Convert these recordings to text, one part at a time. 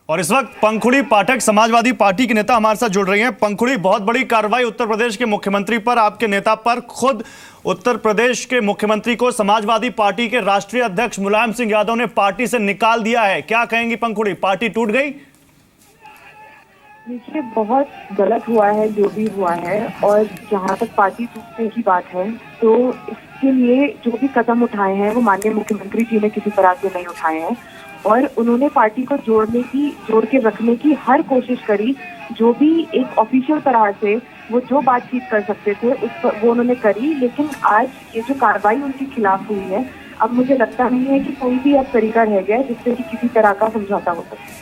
और इस वक्त पंखुड़ी पाठक समाजवादी पार्टी के नेता हमारे साथ जुड़ रही हैं। पंखुड़ी, बहुत बड़ी कार्रवाई उत्तर प्रदेश के मुख्यमंत्री पर, आपके नेता पर। खुद उत्तर प्रदेश के मुख्यमंत्री को समाजवादी पार्टी के राष्ट्रीय अध्यक्ष मुलायम सिंह यादव ने पार्टी से निकाल दिया है। क्या कहेंगी पंखुड़ी, पार्टी टूट गई? देखिए, बहुत गलत हुआ है जो भी हुआ है, और जहाँ तक पार्टी टूटने की बात है तो इसके लिए जो भी कदम उठाए हैं वो माननीय मुख्यमंत्री जी ने किसी तरह से नहीं उठाए हैं, और उन्होंने पार्टी को जोड़ के रखने की हर कोशिश करी। जो भी एक ऑफिशियल तरह से वो जो बातचीत कर सकते थे वो उन्होंने करी, लेकिन आज ये जो कार्रवाई उनके खिलाफ हुई है, अब मुझे लगता नहीं है कि कोई भी अब तरीका रह गया है जिससे कि किसी तरह का समझौता हो सके।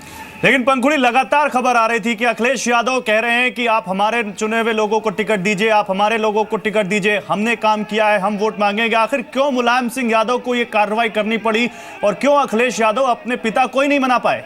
लेकिन पंखुड़ी, लगातार खबर आ रही थी कि अखिलेश यादव कह रहे हैं कि आप हमारे चुने हुए लोगों को टिकट दीजिए, आप हमारे लोगों को टिकट दीजिए, हमने काम किया है, हम वोट मांगेंगे। आखिर क्यों मुलायम सिंह यादव को ये कार्रवाई करनी पड़ी, और क्यों अखिलेश यादव अपने पिता को ही नहीं मना पाए?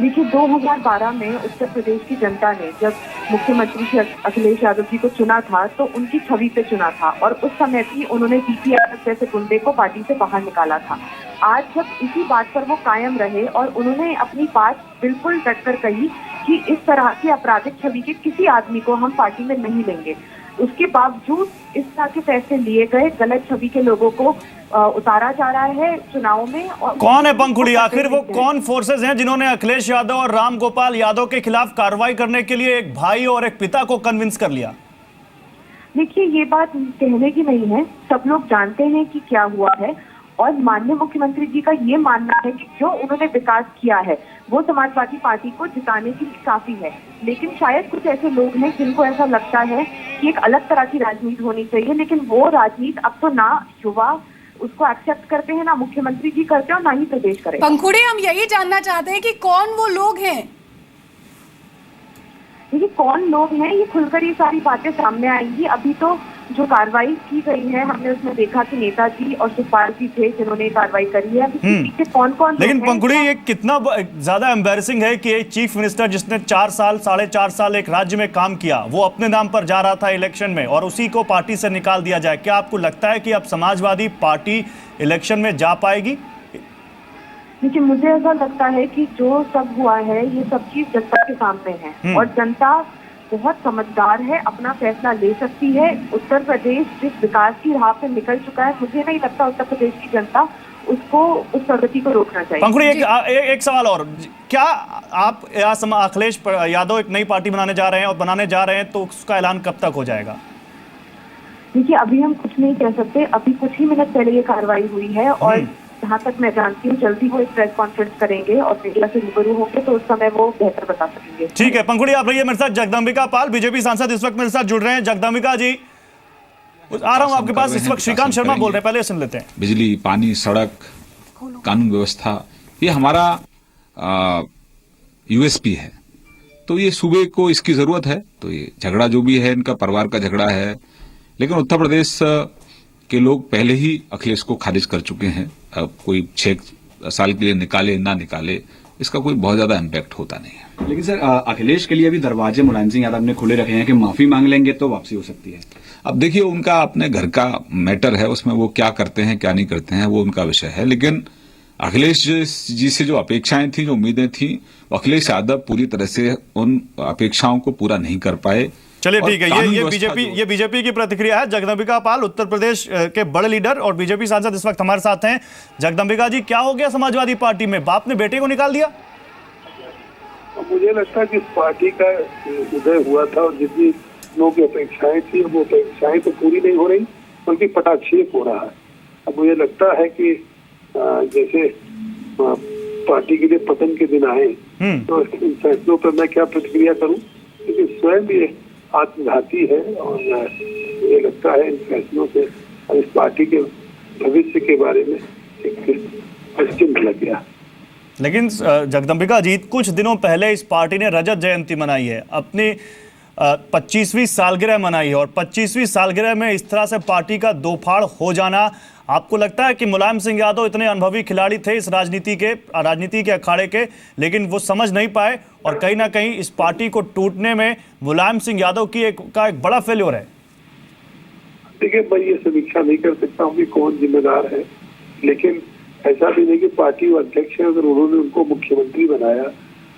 देखिए, 2012 में उत्तर प्रदेश की जनता ने जब मुख्यमंत्री अखिलेश यादव जी को चुना था तो उनकी छवि पे चुना था, और उस समय भी उन्होंने डीपी यादव जैसे गुंडे को पार्टी से बाहर निकाला था। आज जब इसी बात पर वो कायम रहे और उन्होंने अपनी बात बिल्कुल डट कर कही कि इस तरह की आपराधिक छवि के किसी आदमी को हम पार्टी में नहीं लेंगे, उसके बावजूद इस तरह के फैसले लिए गए, गलत छवि के लोगों को उतारा जा रहा है चुनाव में। और कौन है पंखुड़ी, आखिर वो कौन फोर्सेज हैं जिन्होंने अखिलेश यादव और राम गोपाल यादव के खिलाफ कार्रवाई करने के लिए एक भाई और एक पिता को कन्विंस कर लिया? देखिए, ये बात कहने की नहीं है, सब लोग जानते हैं कि क्या हुआ है, और माननीय मुख्यमंत्री जी का ये मानना है कि जो उन्होंने विकास किया है वो समाजवादी पार्टी को जिताने के लिए काफी है। लेकिन शायद कुछ ऐसे लोग हैं जिनको ऐसा लगता है कि एक अलग तरह की राजनीति होनी चाहिए, लेकिन वो राजनीति अब तो ना युवा उसको एक्सेप्ट करते हैं, ना मुख्यमंत्री जी करते हैं, और ना ही प्रदेश करे। पंखुड़ी, हम यही जानना चाहते हैं कि कौन वो लोग हैं। देखिए, कौन लोग हैं ये खुलकर ये सारी बातें सामने आएंगी। अभी तो जो कार्रवाई की गई है हमने उसमें देखा कि नेताजी और शिवपाल जी थे जिन्होंने कार्रवाई करी है। पीछे कौन लेकिन पंखुड़ी, ये कितना ज्यादा एम्बैरेसिंग है कि एक चीफ मिनिस्टर जिसने 4 साल एक राज्य में काम किया, वो अपने नाम पर जा रहा था इलेक्शन में, और उसी को पार्टी से निकाल दिया जाए। क्या आपको लगता है कि अब समाजवादी पार्टी इलेक्शन में जा पाएगी? देखिए, मुझे ऐसा लगता है कि जो सब हुआ है ये सब चीज जनता के सामने है, और जनता बहुत समझदार है, अपना फैसला ले सकती है। उत्तर प्रदेश जिस विकास की राह पे निकल चुका है, मुझे नहीं लगता उत्तर प्रदेश की जनता उसको उस प्रगति को रोकना चाहिए। पंखुड़ी, एक सवाल और, क्या आप अखिलेश यादव एक नई पार्टी बनाने जा रहे हैं, और बनाने जा रहे हैं तो उसका ऐलान कब तक हो जाएगा? देखिए, अभी हम कुछ नहीं कह सकते, अभी कुछ ही मिनट पहले ये कार्रवाई हुई है, और जहाँ तक मैं जानती हूँ जल्दी वो एक प्रेस कॉन्फ्रेंस करेंगे और मीडिया से रूबरू होंगे, तो उस समय वो बेहतर बता सकेंगे। ठीक है पंखुड़ी, आप रहिए मेरे साथ। जगदम्बिका पाल, बीजेपी सांसद, इस वक्त मेरे साथ जुड़ रहे हैं। जगदम्बिका जी, आ रहा हूं आपके पास। इस वक्त श्रीकांत शर्मा बोल रहे हैं, पहले सुन लेते हैं। बिजली, पानी, सड़क, कानून व्यवस्था, ये हमारा यूएसपी है, तो ये सूबे को इसकी जरूरत है। तो ये झगड़ा जो भी है इनका परिवार का झगड़ा है, लेकिन उत्तर प्रदेश के लोग पहले ही अखिलेश को खारिज कर चुके हैं। अब कोई 6 साल के लिए निकाले ना निकाले, इसका कोई बहुत ज्यादा इम्पैक्ट होता नहीं है। लेकिन सर, अखिलेश के लिए अभी दरवाजे मुलायम सिंह यादव ने खुले रखे हैं कि माफी मांग लेंगे तो वापसी हो सकती है। अब देखिए, उनका अपने घर का मैटर है, उसमें वो क्या करते हैं क्या नहीं करते हैं वो उनका विषय है। लेकिन अखिलेश जी से जो अपेक्षाएं थी, जो उम्मीदें थी, अखिलेश यादव पूरी तरह से उन अपेक्षाओं को पूरा नहीं कर पाए। चलिए ठीक है, ये बीजेपी की प्रतिक्रिया है। जगदम्बिका पाल, उत्तर प्रदेश के बड़े लीडर और बीजेपी सांसद, इस वक्त हमारे साथ हैं। जगदम्बिका जी, क्या हो गया समाजवादी पार्टी में? बाप ने बेटे को निकाल दिया? मुझे लगता है कि इस पार्टी का उदय हुआ था, और जितनी लोगों की अपेक्षाएं थी वो अपेक्षाएं तो पूरी नहीं हो रही, बल्कि पटाक्षेप हो रहा है। अब मुझे लगता है कि जैसे पार्टी के लिए पतन के दिन आए, तो इन फैसलों पर मैं क्या प्रतिक्रिया करूं, क्योंकि स्वयं ये आत्मघाती है, और मुझे लगता है इन फैसलों से इस पार्टी के भविष्य के बारे में एक क्वेश्चन लग गया। लेकिन जगदम्बिका जी, कुछ दिनों पहले इस पार्टी ने रजत जयंती मनाई है, अपनी 25वीं सालगिरह मनाई है, और 25वीं सालगिरह में इस तरह से पार्टी का दोफाड़ हो जाना, आपको लगता है कि मुलायम सिंह यादव इतने अनुभवी खिलाड़ी थे इस राजनीति के अखाड़े के, लेकिन वो समझ नहीं पाए, और कहीं ना कहीं इस पार्टी को टूटने में मुलायम सिंह यादव का एक बड़ा फेल्योर है? देखिए, मैं ये समीक्षा नहीं कर सकता हूँ कि कौन जिम्मेदार है, लेकिन ऐसा भी नहीं कि पार्टी अध्यक्ष है, अगर उन्होंने उनको मुख्यमंत्री बनाया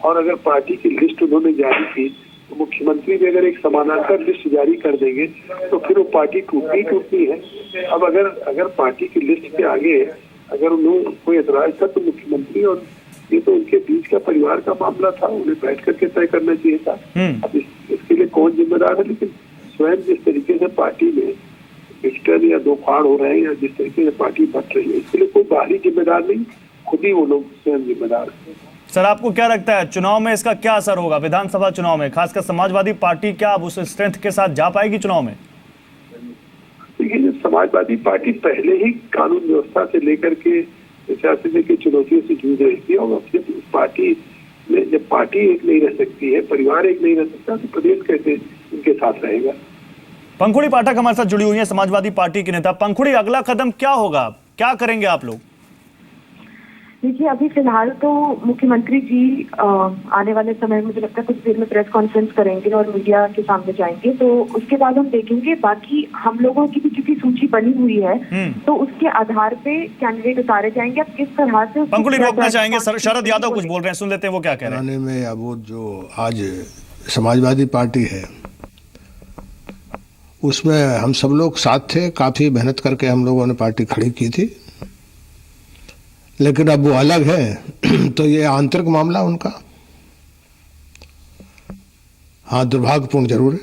और अगर पार्टी की लिस्ट उन्होंने जारी की तो मुख्यमंत्री भी अगर एक समानांतर लिस्ट जारी कर देंगे तो फिर वो पार्टी टूटनी है। अब अगर पार्टी की लिस्ट के आगे अगर उन्हें कोई एतराज था तो मुख्यमंत्री और ये तो उनके बीच का परिवार का मामला था, उन्हें बैठ करके तय करना चाहिए था। अब इसके लिए कौन जिम्मेदार है? लेकिन स्वयं जिस तरीके से पार्टी में विघटन या दो फाड़ हो रहे हैं या जिस तरीके से पार्टी बट रही है, इसके लिए कोई बाहरी जिम्मेदार नहीं, खुद ही वो लोग स्वयं जिम्मेदार है। सर, आपको क्या लगता है चुनाव में इसका क्या असर होगा? विधानसभा चुनाव में खासकर समाजवादी पार्टी क्या अब उस स्ट्रेंथ के साथ जा पाएगी चुनाव में? देखिए, समाजवादी पार्टी पहले ही कानून व्यवस्था से लेकर के प्रशासन की चुनौतियों से जूझ रही थी और अब उस पार्टी में जब पार्टी एक नहीं रह सकती है, परिवार एक नहीं रह सकता, तो प्रदेश कैसे उनके साथ रहेगा? पंखुड़ी पाठक हमारे साथ जुड़ी हुई है, समाजवादी पार्टी के नेता। पंखुड़ी, अगला कदम क्या होगा, क्या करेंगे आप लोग? देखिए, अभी फिलहाल तो मुख्यमंत्री जी आने वाले समय में मुझे लगता है कुछ देर में प्रेस कॉन्फ्रेंस करेंगे और मीडिया के सामने जाएंगे, तो उसके बाद हम देखेंगे। बाकी हम लोगों की भी चूंकि सूची बनी हुई है तो उसके आधार पे कैंडिडेट उतारे जाएंगे। अब किस तरह से पंखुड़ी रोकना चाहेंगे, शरद यादव कुछ बोल रहे हैं, सुन लेते हैं वो क्या कह रहे हैं। में अब वो जो आज समाजवादी पार्टी है उसमें हम सब लोग साथ थे, काफी मेहनत करके हम लोगों ने पार्टी खड़ी की थी, लेकिन अब वो अलग है तो ये आंतरिक मामला उनका, हाँ, दुर्भाग्यपूर्ण जरूर है।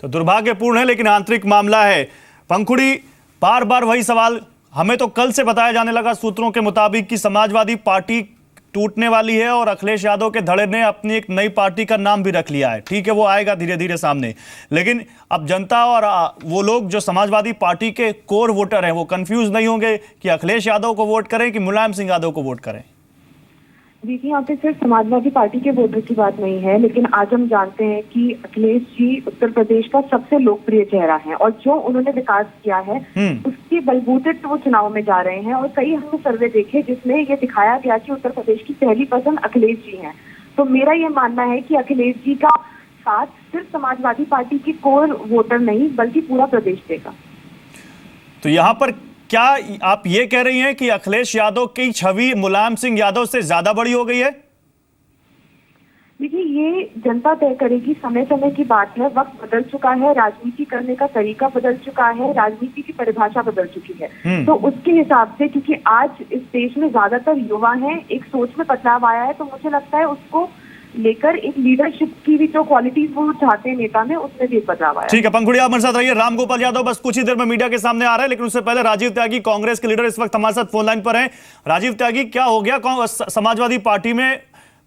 तो दुर्भाग्यपूर्ण है लेकिन आंतरिक मामला है। पंखुड़ी, बार बार वही सवाल, हमें तो कल से बताया जाने लगा सूत्रों के मुताबिक कि समाजवादी पार्टी टूटने वाली है और अखिलेश यादव के धड़े ने अपनी एक नई पार्टी का नाम भी रख लिया है। ठीक है, वो आएगा धीरे धीरे सामने, लेकिन अब जनता और वो लोग जो समाजवादी पार्टी के कोर वोटर हैं वो कंफ्यूज नहीं होंगे कि अखिलेश यादव को वोट करें कि मुलायम सिंह यादव को वोट करें? देखिए, यहाँ पे सिर्फ समाजवादी पार्टी के वोटर की बात नहीं है, लेकिन आज हम जानते हैं कि अखिलेश जी उत्तर प्रदेश का सबसे लोकप्रिय चेहरा है और जो उन्होंने विकास किया है उसके बलबूते पे वो चुनाव में जा रहे हैं। और कई हमने सर्वे देखे जिसमें ये दिखाया गया कि उत्तर प्रदेश की पहली पसंद अखिलेश जी हैं। तो मेरा ये मानना है कि अखिलेश जी का साथ सिर्फ समाजवादी पार्टी की कोर वोटर नहीं बल्कि पूरा प्रदेश देगा। तो यहाँ पर क्या आप ये कह रही हैं कि अखिलेश यादव की छवि मुलायम सिंह यादव से ज्यादा बड़ी हो गई है? देखिए, ये जनता तय करेगी, समय समय की बात है, वक्त बदल चुका है, राजनीति करने का तरीका बदल चुका है, राजनीति की परिभाषा बदल चुकी है। तो उसके हिसाब से, क्योंकि आज इस देश में ज्यादातर युवा हैं, एक सोच में बदलाव आया है, तो मुझे लगता है उसको लेकर एक लीडरशिप की भी जो क्वालिटीज वो चाहते हैं नेता में, उसमें भी बदलाव आया। ठीक है पंखुड़ी, आप हमारे साथ रहिए। राम गोपाल यादव बस कुछ ही देर में मीडिया के सामने आ रहे हैं, लेकिन उससे पहले राजीव त्यागी, कांग्रेस के लीडर, इस वक्त हमारे साथ फोन लाइन पर हैं। राजीव त्यागी, क्या हो गया समाजवादी पार्टी में?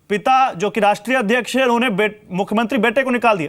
पिता जो कि राष्ट्रीय अध्यक्ष है, उन्होंने मुख्यमंत्री बेटे को निकाल दिया।